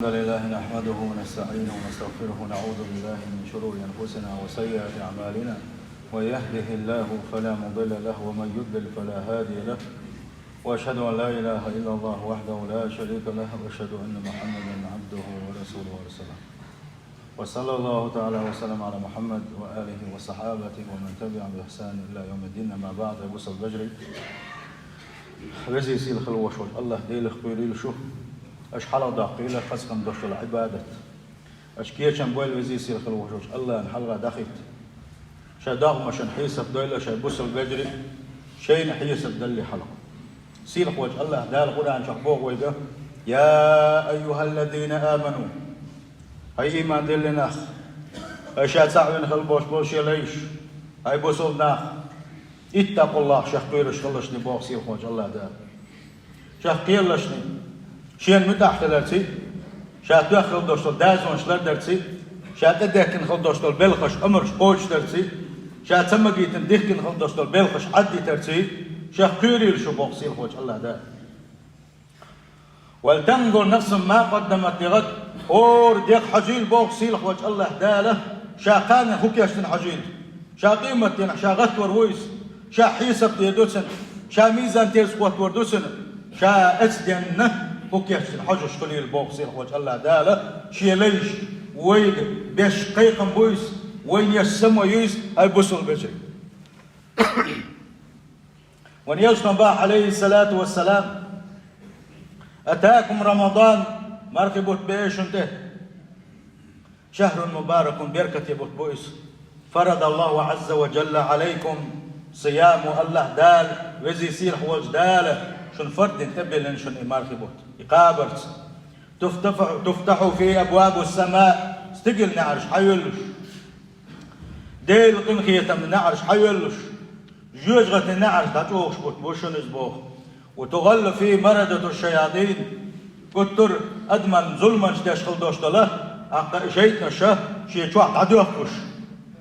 الحمد لله نحمده ونستعينه ونستغفره ونعوذ بالله من شرور أنفسنا وسيئات أعمالنا ومن يهده الله فلا مضل له ومن يضلل فلا هادي له وأشهد أن لا إله إلا الله وحده لا شريك له وأشهد أن محمدا عبده ورسوله ورسوله وصلى الله تعالى وسلم على محمد وآله وصحابته ومن تبعهم بإحسان إلى يوم الدين. أما بعد أبو البجري رزي سيل خلوة شوش الله ديل خبيري شو اش حلقة دقيقة قسم دوش العبادة اش كيشن بويل وزي سيل خلوة شوش الله الحلقة دخيت شا داغم شن حيسب دويلة شا بوس البجري شين حيسب دلي حلقة سيل خوش الله دال قرآن شخبوغ ويقى يا أيها الذين آمنوا هاي إيمان دل ناخ اشا تعوين خلبوش بوش يليش هاي بوسول ناخ اتقوا الله شخبيرش خلشني بوغ سيل خوش الله دال شخبير لشني شين متاحتلرتي شات داخل دوشتل دازون شلر درتي شات داكن خل دوشتل بلخش امرش قوش درتي شات سمجيتن ديكن خل دوشتل بلخش عدي ترتي شاخ كيريل شو بوقسيل خوش الله دا ولتنظر نفس ما قدمت لغد اور ديك حجيل بوقسيل خوش الله داله شاقان هوكيشتن حجيل شا قيمتين شا غتور ويس شا حيسب تيدوسن شا ميزان تيرس قوت وردوسن شا اسدن بوكيش الحجش خليل بوكسيل خوش الله داله شي ليش وين بيش قيقم بويس وين يسمو يويس هاي بوسل بجري وان يجتم باح عليه الصلاة والسلام أتاكم رمضان مركبوت بيش انته شهر مبارك بركة يبوت بويس فرض الله عز وجل عليكم صيام الله دال وزي سير خوش داله شن فرد انتبه لن شن مركبوت يقابرت تفتح في أبواب السماء استقل نعرش حيولش ديل قنخية من نعرش حيولش جوجغة نعرش تاتوش بوشن زبوخ وتغل في مردة الشياطين كتر أدمن ظلما شتشخل دوشت له أقا شيطنا شه شي چوح تعدوخش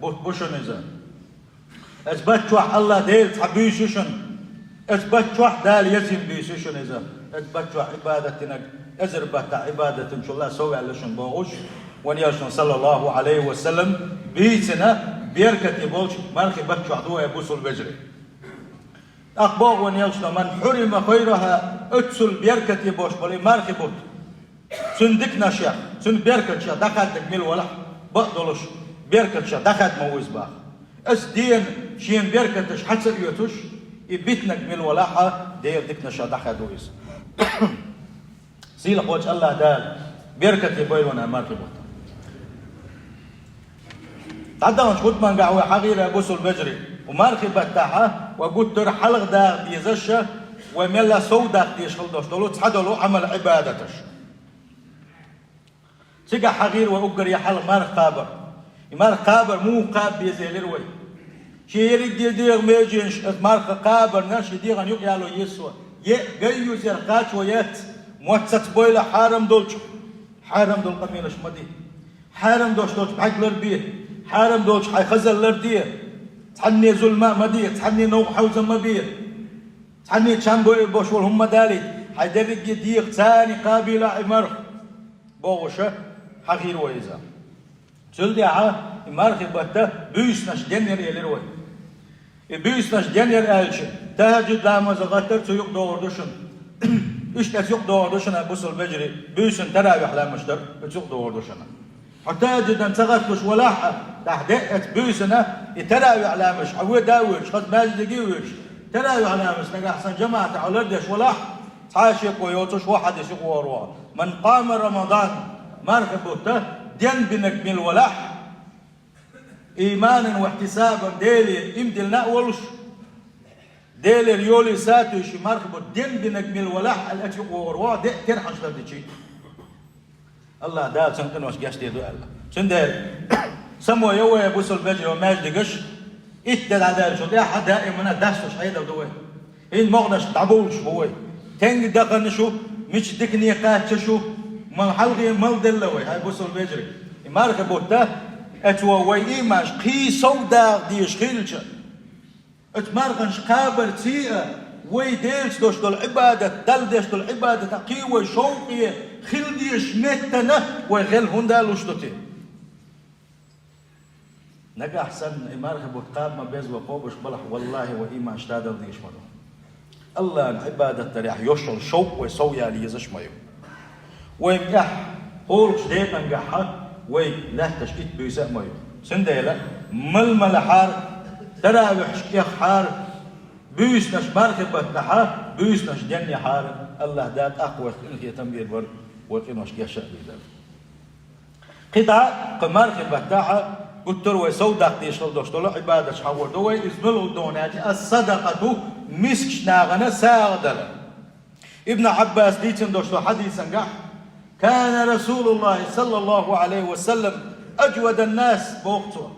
بوشن زا أثبت چوح الله ديل تحبيششن أثبت چوح دال يزين بيششن إذا أثبت چوح عبادتنا أزربت عبادة إن شاء الله سوي على شن باغوش ونياشن صلى الله عليه وسلم بيتنا بيركة يبولش مرخي بتشو عدوها يبوسوا البجري أقباغ ونياشن من حرم خيرها اتسل بيركة يبوش بلي مرخي بوت سندكنا شيخ سند بيركة شيخ دخلت تكمل ولا بقدلش بيركة شيخ دخلت موز باغ اس دين شين بيركة حتى يوتوش يبيتنا كمل ولاحة دير دكنا شيخ دخلت ويز سيل خوش الله دال بيركة يبويل وانا ماركي بوت تعدون شكوت من قعوة حغيرة يبوسوا البجري وماركي بتاعها وقلت تر حلق دا بيزشة وميلا سودا يشغل دوش دولو تحدلو عمل عبادتش سيقا حغير وأقر يحلق مارك قابر مارك قابر مو قاب بيزي لروي شي يريد يدير ميجينش مارك قابر ناش يدير يقيالو يسوى يقيو زرقات ويات موتسات بويلة حارم دولش حارم دول قميلش مدي حارم دولش بحق لربيه حارم دولش حي خزل لرديه تحني ظلماء مديه تحني نوق حوزة مبيه تحني تشان بوش والهم دالي حي درق يديق ثاني قابلة عمر بوغشة حغير ويزا تلدي عا إمارخي بطة بيسنش جنر يلروي بيسنش جنر آلش تهجد لما زغتر تيوق دوردشن إيش تسيق دوردشنا بوسل بجري بيسن تراوح لا مشتر تسيق دوردشنا حتى جدا تغطش ولاحة تحدقت بيسنا يتراوح لا مش حوي داوش خد ماجد جيوش تراوح لا مش نجا أحسن جماعة تعولدش ولاح تعاشق ويوتش واحد يسيق وروع من قام رمضان مركبته دين بنكمل ولاح إيمانا واحتسابا ديلي إمدلنا ولش ديل اليولي ساتو شي مركبو دين بنكمل ولاح الاتي وروع دي ترحش لديشي الله دال سنكن واش قاش ديدو الله سندال سمو يوه يبوس البجري وماجد قش اتدل على شو دي احد دائما داسوش حيدا ودوه إن مغنش تعبولش بوي تنج دقن شو مش دكني قات شو من حلقي ملدلوي هاي بوس البجري مركبو تا اتوا ويماش قي سودا ديش خيلش اتمرغنش قابل تيئة ويديش دوش دول عبادة دل ديش دول عبادة قيوة شوقية خلديش متنا وغل هندا لشتوتي نجا أحسن إمارة بوتقاب ما بيز وقوبش بلح والله وإيمان اشتاد الديش مدو الله عبادة تريح يشل شوق ويسوي على يزش مايو ويمجح هول شديد نجحها وي لا تشكيت بيساء مايو سنديلا مل حار ترى بحشكي حار بيس نش ماركة بتحار بيس نش جني حار الله دات أقوى إنك يتمبير بر وإنه شكي شاء بيدل قطعة قماركة بتاعها قلت له سوداء تيشل دوشتلو عبادة شحور دوي إزملو دوناتي الصدقة مسكش ناغنا ساغدل ابن عباس ديتن دوشتلو حديثا قح كان رسول الله صلى الله عليه وسلم أجود الناس بوقته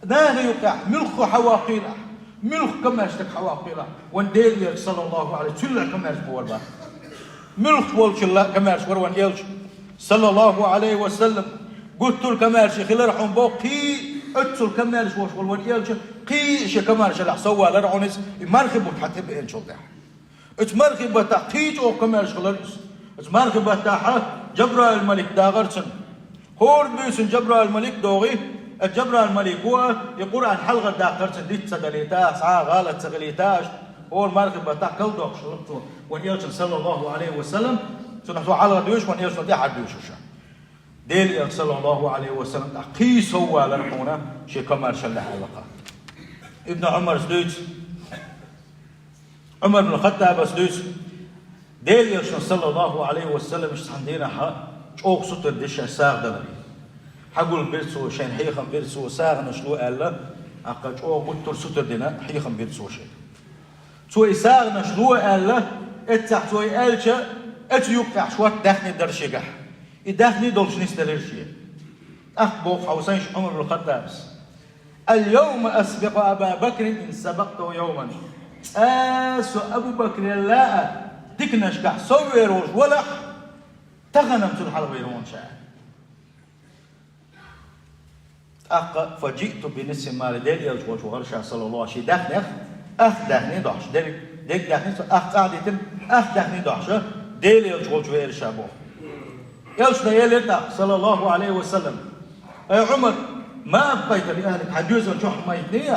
ناغي يقع ملخ حواقيله ملخ كما يشتك حواقيله وانديل صلى الله عليه وسلم كما يشبه الباق ملخ والش الله كما يشبه وان يلش صلى الله عليه وسلم قلت له كمال شيخ لرحم بوقي اتسل كمال شوش والوديال قي شي كمال شلح سوا لرعنس مرخب حتى بين شو ده ات مرخب تحقيق او كمال شلرس ات مرخب تاع جبرائيل الملك داغرسن هور بيسن جبرائيل الملك دوغي الجبرائيل الملك هو يقول عن حلقه داغرسن ديت سدليتا ساعه غلط سغليتاش هو المرخب تاع كل دوغ شلطو ونيلش صلى الله عليه وسلم سنحو حلقه دوش ونيلش دي حد دوش ديل صلى الله عليه وسلم قيس هو لرحونا شي كمال شلح حلقة ابن عمر سدوت عمر بن الخطاب سدوت ديل صلى الله عليه وسلم مش عندنا حق اوق ستر دش ساغ دلري حقول بيرسو شين حيخم بيرسو ساغ نشلو الا اقا اوق ستر ستر دينا حيخم بيرسو شي تو ساغ نشلو الا اتح تو الچا ات يقع شوات دخني درشيغح يدخني دولش نستلرشيه أخبو حوسينش عمر بن الخطاب اليوم أسبق أبا بكر إن سبقته يوما آسو أبو بكر لا تكنش كح صور ولا تغنم تلحل ويرون شاء أق فجئت بنصف مال ديل يلجوج وغرشا صلى الله عليه وسلم دخني دخني دحش ديك دخني أخ قاعدة دخني دحش ديل يلجوج ويرشا بو يلشنا يلتا صلى الله عليه وسلم يا عمر ما أبقيت لأهلك حديثا شو حميتني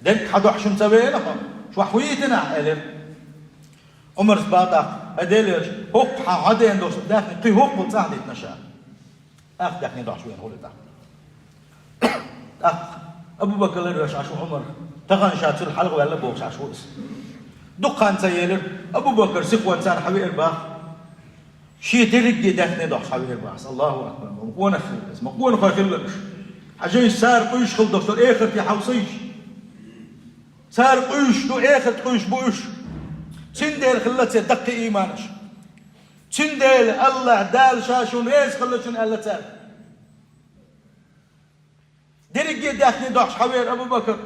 ديك حدو حشم سوينهم شو حويتنا أهلك عمر سباطا أديليش هوق حادين دوش داخل قي هوق بتصاحدي تنشا أخ داخني دوش وين هولتا أخ أبو بكر ليش عشو عمر تغن شات الحلقة ولا بوكس عشو اس دقان سيلر أبو بكر سقوان سان حبير باخ شي ترقي داخني دوش حبير باخ الله أكبر مقونا فلس مقونا خاخلش حاجين سار قيش خل دكتور آخر في حوصيش سار قيش دو آخر قيش بوش تندل خلت دق إيمانش تندل الله دال شاشون إيش خلتشون الله تال درجة داخل دوش حوير أبو بكر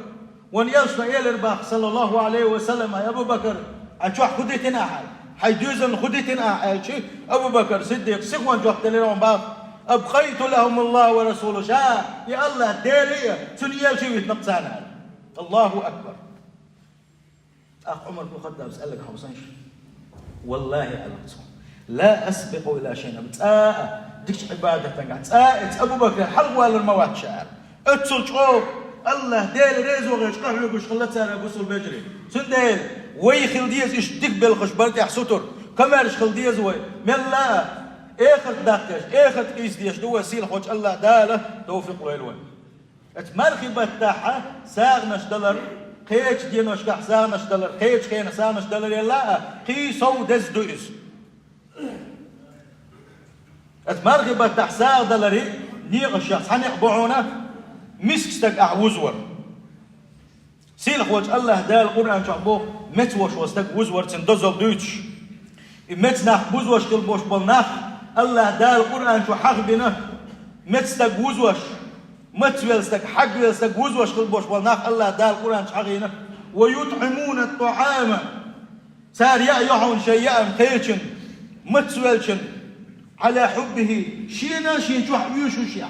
ونيلشنا إلى الباخ صلى الله عليه وسلم يا أبو بكر أشوح خدتنا حال حيجوزن خدتنا حال شيء أبو بكر صديق سخوان جوحت لهم باخ أبقيت لهم الله ورسوله شاء يا الله دالية سنيال شيء يتنقصانا الله أكبر أخ عمر بن الخطاب أسألك حوصنش والله ألقصهم لا أسبق إلى شيء ديكش عبادة تنقع أبو بكر حلوة للمواد شعر اتسل شعوب الله ديل ريزو غيش قهلو قش خلت سارة قصل بجري سنديل وي خلديز إش ديك بالخش برتي حسوتر كمارش خلديز وي من الله آخر دقش آخر قيس ديش دو وسيل خوش الله داله توفيق ويلوين اتمرخي بتاعها ساغنش دلر قيش دينوش كح ساغنش دلر قيش خينا ساغنش دلر يلا قيسو دز دوئس اتمرخي بتاع ساغ دلري نيغ الشخص حنقبعونا مسكستك أعوزور سيل خوش الله دال القرآن شعبوه متوش وستك وزور تندزل دوتش متناخ بوزوش كالبوش بالناخ الله دال القرآن شو حق بنا متستك وزوش متولستك حق ويلستك وزوش كالبوش بالناخ الله دال القرآن شحقينا ويطعمون الطعام سار يعيحون شيئا خيرشن متولشن على حبه شينا شين شو حبيوشو شيح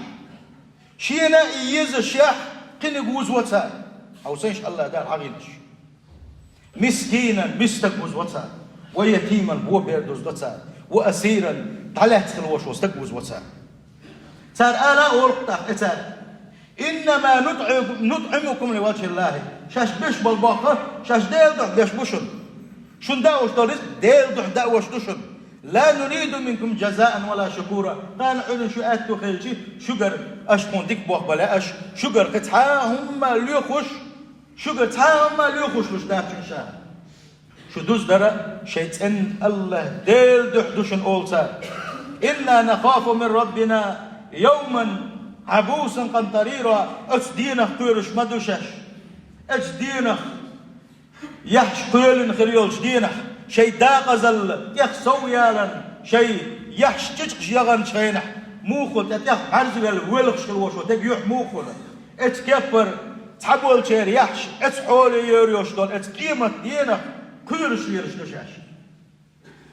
شينا إيز الشيح قن وزوتها أو سيش الله دال حقينش مسكينا مستك وزوتها ويتيما هو بيردوز دوتها وأسيرا تعليت خلوش وستجوز وسار سار آلا ورقتا اتار إنما نطعمكم لوجه الله شاش بش بالباقة شاش ديل دح بيش بوشن شن داوش دارس ديل دح داوش دوشن لا نريد منكم جزاء ولا شكورا قال علن شو آتو خيلشي شجر أشقون ديك بوق بلا أش شجر قطعهم ليخوش شجر قطعهم ليخوش وش داخل شاه شو دوز درا شيطان الله ديل دح دوشن أولسا إنا نخاف من ربنا يوما عبوسا قنطريرا أجدينخ قيرش مدوشش أجدينخ يحش قيلن خريول جدينخ شي داقزل يخسو يالن شي يحش تشكش يغن شينح موخل تتيخ عرزل ويلخش الوشو تجيح موخل اتكبر تحبول شير يحش اتحولي يوريوش دول اتقيمت دينخ قيرش يرش دشاش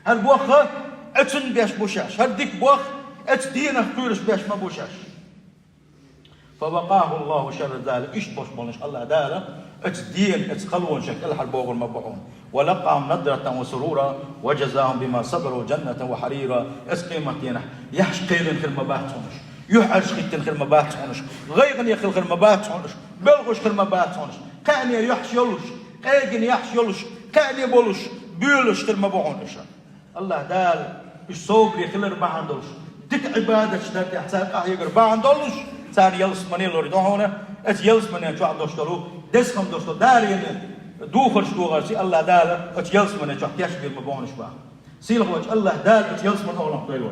هل بوخة اتن بيش بوشاش هل ديك بوخ اتدينخ قيرش بيش ما بوشاش فوقاه الله شر ذلك إيش بوش بولنش الله داله اتدين اتخلون شكل حربوغ المبعون ولقاهم نضرة وسرورا وجزاهم بما صبروا جنة وحريرا اسقيمة دينه يحش قيلن خل مباتونش يحرش خيتن خل مباتونش غيغن يخل خل مباتونش بلغش خل مباتونش كأن يحش يلوش قيغن يحش يلوش كأن يبولش بيولش خل مبعونش الله دال إيش صوبري خل ربعان دك عبادة شدت يحساق أحيقر بعان دولش ثاني يلس مني لوري هنا ات يلس مني شو عم دوشتلو دسخم دوشتلو دارين دوخرش دوغرسي الله دال ات يلس مني شو يشبه مبونش با سيل خوج الله دال ات يلس من اولم دويلو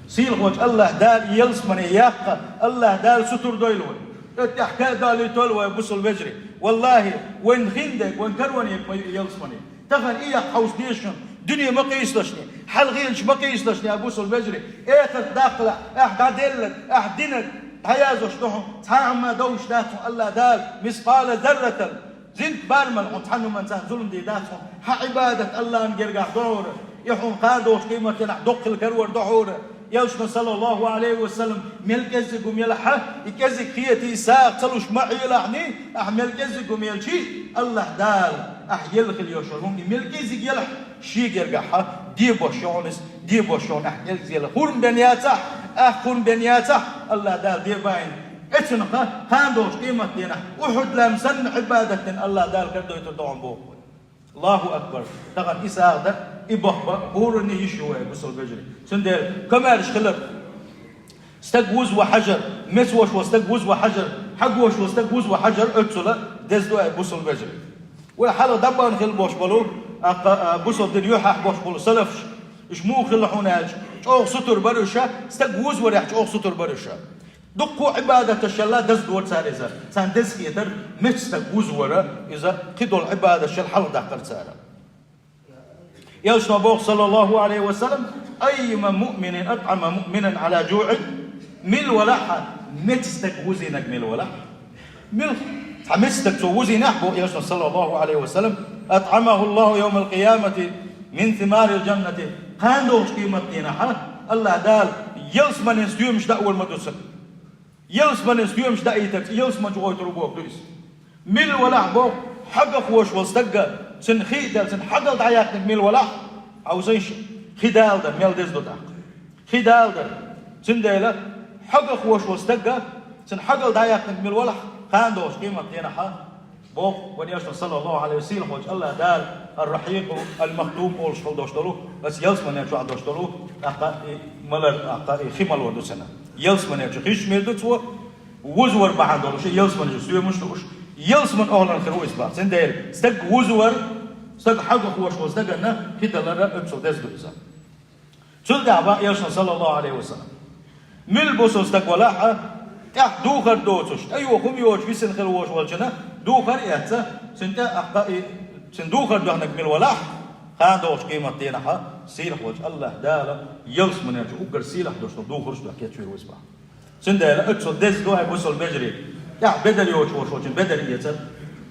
سيل خوج الله دال يلس مني ياق الله دال ستر دويلو ات حكا دالي تولو بوصل بجري والله وين خندك وين كروني يلس مني تخل ايه حوس ديشن دنيا ما قيسلشني حل غيرش ما قيسلشني ابوس البجري اخر داخله احد دلت احدنك هيازوش لهم تعمى دوش داتهم الله دال مثقال ذرة زنت بارمل وتحنوا من سان ظلم دي داتهم عبادة الله نجرجع دور يحون قادوش قيمة دق الكرور دحور يوشنا صلى الله عليه وسلم ملكزق وميلحة يكزق خيتي ساق صلوش معي لعني ملكزق وميلشي الله دال يلخل يوشرهم ملكزق يلح شي يرجعها دي بوشون يلزيل خورم بنياته خورم بنياته الله دال دي باين اتنقى خاندوش قيمة دينا وحد لامسن عبادة الله دال كردو يتدعون بوه الله أكبر تغن إساق ده إبخبا هورني يشوه بسول بجري سندير كمارش خلر استقوز وحجر مسوش واستقوز وحجر حقوش واستقوز وحجر اتسولا دزدو بسول بجري وحالا دبان خل بوش بلو بسول دين يوحح بوش بلو سلفش اشمو خل حوناج اوغ ستر برشا استقوز وريحش اوغ ستر برشا دقوا عبادة الشلا دزدو تسار إذا سان دزكي يدر مش استقوز ورا إذا قدوا العبادة الشل حل داخل تسارا يوشنا بوغ صلى الله عليه وسلم أيما مؤمن أطعم مؤمنا على جوع مل ولحة متستقوزينك مل ولحة مل متستقوزينك بو يوشنا صلى الله عليه وسلم أطعمه الله يوم القيامة من ثمار الجنة قاندوش قيمة دينها الله دال يلس من يستيوم مش دأول مدوسك يلس من يستيوم مش دأيتك يلس من جوي تروبوك دويس مل ولح بو حق خوش والستقى سن خيدال سن حقل دعياك ميل ولا او زيش خيدال ده ميل دز دوتاق خيدال ده سن ديلا حق خوش واستقى سن حقل دعياك ميل ولا خاندوش قيمة دينها بوخ ونياشنا صلى الله عليه وسلم وجه الله دال الرحيق المختوم اول شغل دوشتلو بس يلس من يجوا دوشتلو اقا ملر اقا خيمال ودو سنه يلس من يجوا خيش ميل دوتو وزور بعد دولو شي يلس من يجوا مش يلس من أهل الخروج بعد سندير استق وزور استق حاجة خوش وستقنا كده لنا أبصر دز دوزا شل دعوة يلسنا صلى الله عليه وسلم مل بوسو استق ولاحة دوخر دوتش أيوة خم يوش في سن خروج والجنة دوخر يهتا سنت أحقائي سن دوخر دوحنك مل ولاح خان دوش قيمة تينها سيلح وجه الله دالا يلس من يجوا أقر سيلح دوش دوخرش دوحكيت شوي وزبا سندير أبصر دز دوها بوسو المجري يا بدل يوش وش بدل يتر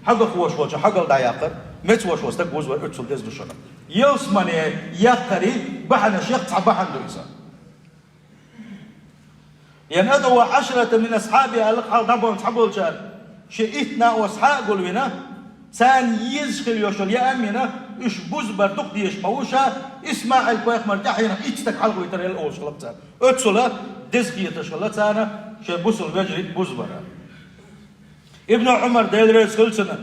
حق خوش وش حق الدعياقر مت وش استقوز وأتصل دز بشرة يوسمني يقري بحنا شيخ بحن دويسا يعني أدعو 10 من أصحابي القى ضبون صحابه الشار شئتنا وأصحاب قلبنا سان يزخل يوشل يا أمينا إيش بزبر تقديش موشة إسماعيل كويخ مرتاحين إيشتك حلقوا يترى الأول شغلتها أتصلا دزقية شغلتها شيء بوصل بجري بزبر ابن عمر دايل رئيس كل سنة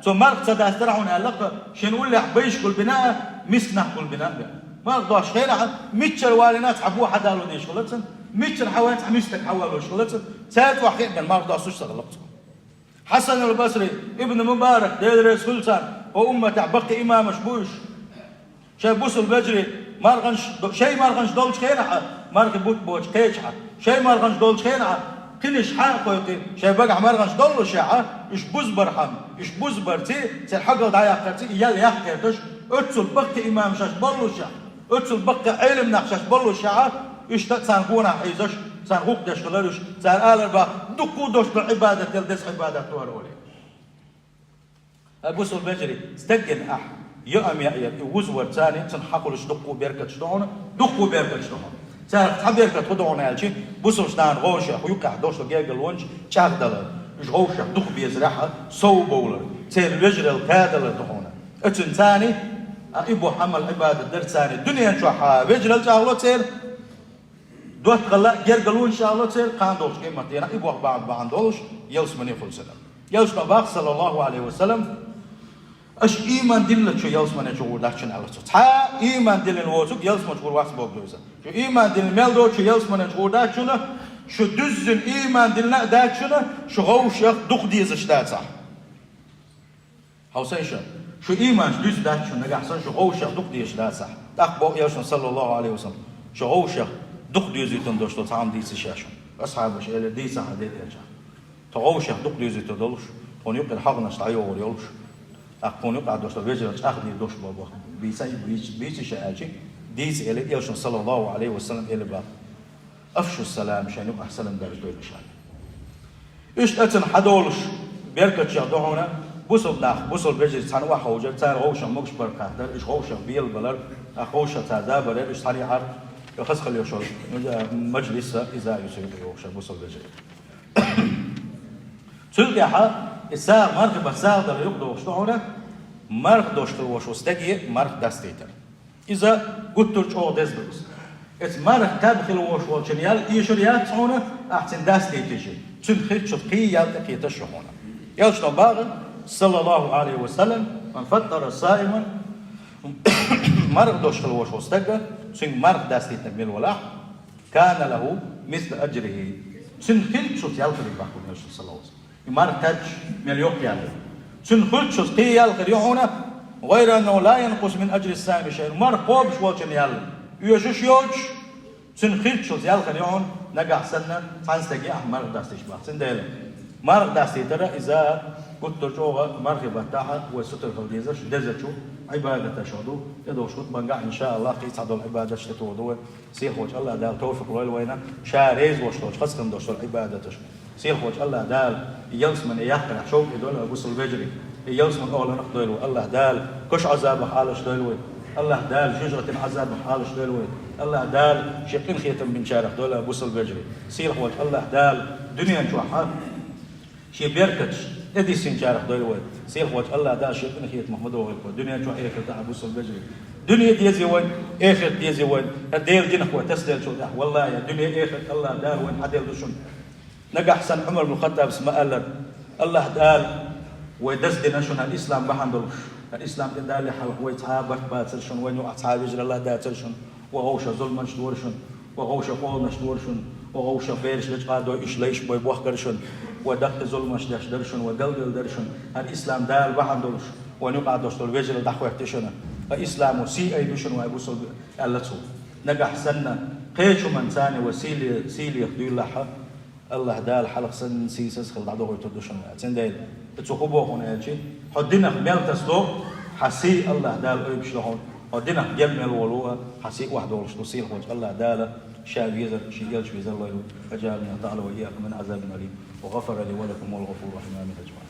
ثم مرق صدا استرعون علاقة شنقول لي حبيش كل بناء مسنا كل بناء ما أقدرش خير ميتشر والناس حبوا حدا لو ديش شغلتهم ميتشر حوالي حميستك حوالي شغلتهم ثالث واحد من ما أقدرش شغلتهم حسن البصري ابن مبارك دايل رئيس كل سنة وأمة تعبقي إمام مشبوش شيء بوصل بجري مرغنش شيء مرغنش دولش خير مرغ بوت بوش كيش شيء مرغنش دولش خير كنش حاقوتي شيء بقى مرغنش دولو شاعة إيش بوزبر حم إيش بوزبر تي سالحقل دايا قرتي يال يحكيتش أتصل بقى إمام شاش بلو شاع أتصل بقى علم نقشاش بلو شاعة إيش تسانقونا حيزش سانقوك دشكلروش سان آلربا دكو دوش بالعبادة تلدس عبادة تورولي أبوسل بجري استجن يأم وزور ثاني تنحقلش دكو بيركت شلون دكو بيركت شلون سان تحبيركت تدعون هالشيء بوسل شنان غوشة ويقع دوش لجيج الونج شاغدلر إيش غوشة دكو بيزرعها سو بولر تير بجري الكادر تدعونه أتن ثاني إبو حمل عبادة در ثاني الدنيا نشوحها بجري الجاهلة تير دوت قلا جرجلون إن شاء الله تير كان دوش قيمتنا إبو بعد دوش يلسمني فلسنا يلسم باق صلى الله عليه وسلم اش ایمان دل چو یلس من چو داشتن على تو تا ایمان دل الوزوق یلس من چو وقت باق دوزه چو ایمان دل ملدو چو یلس من چو داشتن شو düzün ایمان دل نه داشتن شو غوش يخ دق دیزش داشت حسینش شو ایمان düz داشتن نگه حسن شو غوش يخ دق دیش داشت اخبار یلس صلى الله عليه وسلم شو غوش يخ دق دیزیتون داشت تام دیزش شاشون اصحابش ال دیزه حدید اجا تو غوش يخ دق دیزیتو دلش اون يقدر حقنش تعيو يولش أكون بعد دوش الرجال أخذني دوش بابا بيسي شاعري ديز إلى يوشن صلى الله عليه وسلم إلى بعض أفشوا السلام شان يبقى أحسن درجة دول شان إيش أتن حدولش بيركت شادونا بوصل داخ بوصل بيجي ثانوا حوجة ثان غوشة مكش بركاتر إيش غوشة بيل بلر غوشة تعذاب بلر إيش ثاني عار يخص خليه شغل مجلس إذا يصير غوشة بوصل بيجي تلقي ح الساعة مرق بساعة ده يقدر وشتونه مرق دوشتر وشوستجي مرق دستيتر إذا قلت شو دزبس إت مرق تدخل وشوشنيال يشريات هنا أحسن دستيتجي تنخيط شقي يلتقي تشرحونه يلش نباغ صلى الله عليه وسلم من فطر صائما مرق دوشتر وشوستجي سن مرق دستيتر من ولاح كان له مثل أجره تنخيط شو يلتقي بحكم يلش صلى الله عليه وسلم يمارتج مليون يعني سنخلت شو قيال خريعونه غير أنه لا ينقص من أجر السامي شيء مر قوب شو يال يوجش يوج سنخلت شو يال خريعون نجح سنة فانستجي أحمر داستيش بقى سنديله مر داستي ترى إذا قلت جوه مرغب تاعها وستر فوديزش دزتشو عبادة شهدو يدو شوط بنجح إن شاء الله قيس عدو العبادة شتو دوه سيح وجه الله دال توفق وين شاريز وشتوش خصكم دوش العبادة تش سيح وجه الله دال يلس من يحكي شوف يدول أبوس البجري يلس من أول نخدلو الله دال كش عذاب حالش دلوي الله دال شجرة عذاب حالش دلوي الله دال شقين خيتم من شارخ دول أبوس البجري سيح وجه الله دال دنيا نشوحها شي بيركتش ادي سنجارخ دلوي سيح وجه الله دال شقين خيت محمد وغيره دنيا نشوح إيه تاع أبوس البجري دنيا ديزي وين آخر ديزي وين الدير دينك وتسدل شو ده والله يا دنيا آخر الله دال وين عدل دشون نجح حسن عمر بن الخطاب اسمه قال الله دال ودس دينا شون الإسلام بحندلش الإسلام دال حلق ويتعابك باترشون وين أصحاب يجري الله داترشون وغوش ظلم شدورشون وغوش قول شدورشون وغوش فيرش لجقادو إيش ليش بوي بوخرشون ودق ظلم شدش درشون ودلدل درشون الإسلام دال بحندلش ونقعد دوستول ويجري دحوة تشونه الإسلام وسي أي بشون وأبوسل ألتو نجح سنة قيشو من ثاني وسيلي سيلي يخدي الله دال حلق سن سيسس خل دعوه يتدوشن تنديل تسوقبو هنا يجي حدنا ميل تسلو حسي الله دال أي بشلون حدنا يمل ولوها حسي واحد ولش تصير وجه الله دال شاب يزر شيء يلش يزر الله أجعلنا تعالى وإياكم من عذاب أليم وغفر لي ولكم والغفور رحمن أجمعين